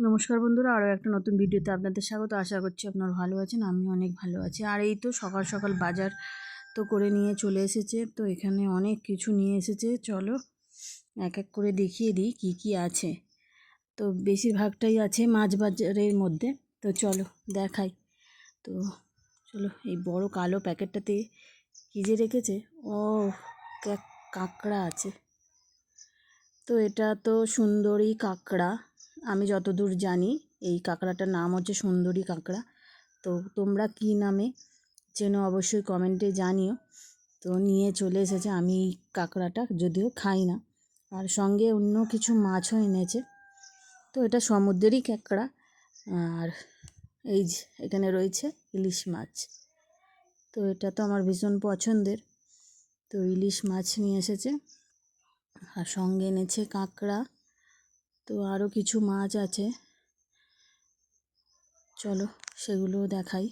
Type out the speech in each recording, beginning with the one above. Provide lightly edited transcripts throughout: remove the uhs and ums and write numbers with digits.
নমস্কার বন্ধুরা, আরও একটা নতুন ভিডিওতে আপনাদের স্বাগত। আশা করছি আপনারা ভালো আছেন, আমি অনেক ভালো আছি। আর এই তো সকাল সকাল বাজার তো করে নিয়ে চলে এসেছে। তো এখানে অনেক কিছু নিয়ে এসেছে, চলো এক এক করে দেখিয়ে দিই কী কী আছে। তো বেশিরভাগটাই আছে মাছ বাজারের মধ্যে, তো চলো দেখাই। তো চলো, এই বড় কালো প্যাকেটটাতে কী যে রেখেছে, ও কাঁকড়া আছে। তো এটা তো সুন্দরী কাঁকড়া, আমি যতদূর জানি এই কাঁকড়াটার নাম হচ্ছে সুন্দরী কাঁকড়া। তো তোমরা কী নামে চেনো অবশ্যই কমেন্টে জানিও। তো নিয়ে চলে এসেছে, আমি এই কাঁকড়াটা যদিও খাই না, আর সঙ্গে অন্য কিছু মাছও এনেছে। তো এটা সমুদ্রেরই কাঁকড়া। আর এই যে এখানে রয়েছে ইলিশ মাছ। তো এটা তো আমার ভীষণ পছন্দের। তো ইলিশ মাছ নিয়ে এসেছে, আর সঙ্গে এনেছে কাঁকড়া। তো আরও কিছু মাছ আছে, চলো সেগুলো দেখাই।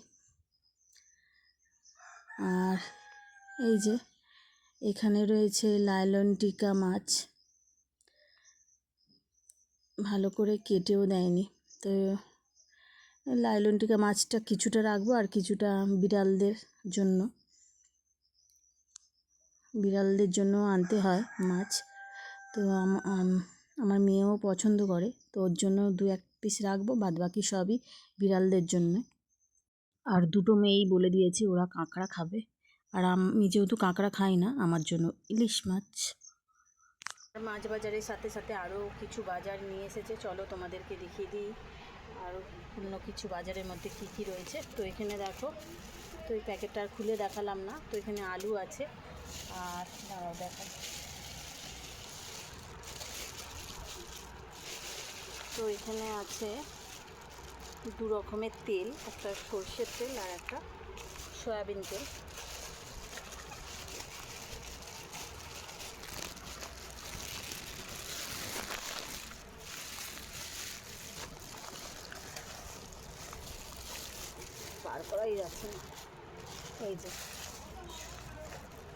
আর এই যে এখানে রয়েছে লাইলন টিকা মাছ, ভালো করে কেটেও দেয়নি। তো লাইলন টিকা মাছটা কিছুটা রাখবো, আর কিছুটা বিড়ালদের জন্য আনতে হয় মাছ। তো আমার মেয়েও পছন্দ করে, তো ওর জন্য 2-1 পিস রাখবো, বাদ বাকি সবই বিড়ালদের জন্য। আর দুটো মেয়েই বলে দিয়েছে ওরা কাঁকড়া খাবে, আর আমি যেহেতু কাঁকড়া খাই না, আমার জন্য ইলিশ মাছ। মাছ বাজারের সাথে সাথে আরও কিছু বাজার নিয়ে এসেছে, চলো তোমাদেরকে দেখিয়ে দিই আরও অন্য কিছু বাজারের মধ্যে কী কী রয়েছে। তো এখানে দেখো, তো এই প্যাকেটটা আর খুলে দেখালাম না। তো এখানে আলু আছে, আর দাঁড়াও দেখো, তো এখানে আছে 2 রকমের তেল, একটা সর্ষের তেল আর একটা সয়াবিন তেল। বার করাই যাচ্ছে না। এই যে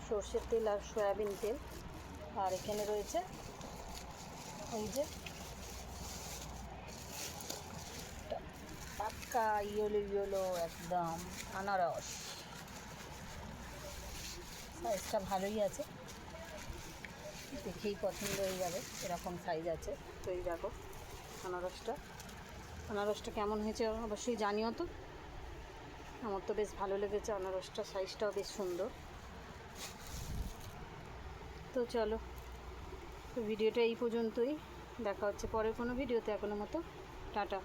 সর্ষের তেল আর সয়াবিন তেল, আর এখানে রয়েছে এই যে টাটকা ইয়েলো একদম আনারস। সাইজটা ভালোই আছে, দেখেই পছন্দ হয়ে যাবে, এরকম সাইজ আছে। তো এই দেখো আনারসটা কেমন হয়েছে অবশ্যই জানিও। তো আমার তো বেশ ভালো লেগেছে আনারসটা, সাইজটাও বেশ সুন্দর। তো চলো, তো ভিডিওটা এই পর্যন্তই, দেখা হচ্ছে পরের কোনো ভিডিওতে। এখনো মতো টাটা।